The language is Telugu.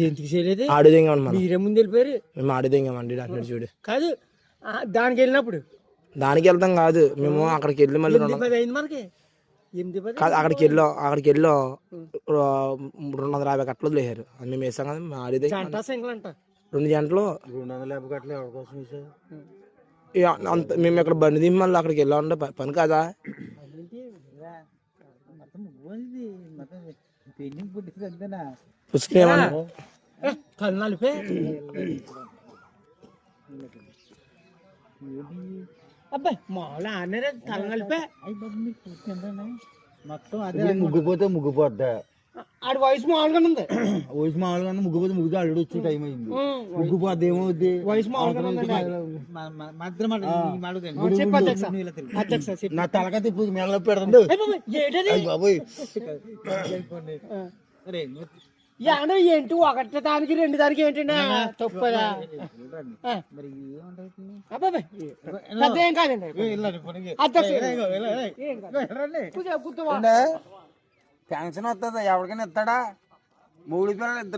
ఎందుకు చేయలేదు? ఆడుదేంగం మనం, మీరే ముందు వెళ్ళిపోయారు. మేము ఆడుదేంగమండి అట్లా చూడు. కాదు దానికి వెళ్ళినప్పుడు దానికి వెళ్తాం కాదు, మేము అక్కడికి వెళ్ళి మళ్ళీ 8:10 అయింది మనకి. 8:10 కాదు అక్కడికి వెళ్ళాం 250 కట్టలు వదిలేసారు. అది మేము వేసాం కదా, మేము ఆడేదే గంట సింగల్ అంట 2 గంటలు 250 కట్టలు ఎవరి కోసం వేసావు? అంత మేము ఇక్కడ బండి దింపి మళ్ళీ అక్కడికి వెళ్ళా ఉంటే పని కదా. పుచ్చుకునేమన్నా కళ్ళు నలిపే అబ్బాయి మామూలు ఆడనే కళ్ళు నలిపే. మొత్తం అదే ముగ్గుపోతే ముగ్గుపోద్దా, ఆడి వయసు మామూలుగానే ఉంది. వయసు మామూలుగా ముగ్గుపోతే ముగ్గుతో అల్లుడు వచ్చే టైం అయింది. ముగ్గుపోద్ది ఏమవుద్ది, వయసు మామూలుగానే ఉందండి. నా తలక తిప్పు మెల్ల పెడతాడు బాబోయ్. ఏంటి ఒకటి దానికి 2 దానికి ఏంటండి తప్పదా? ఏం కాదండి. పెన్షన్ వస్తుందా ఎవరికైనా ఇస్తాడా? 3 పిల్లలు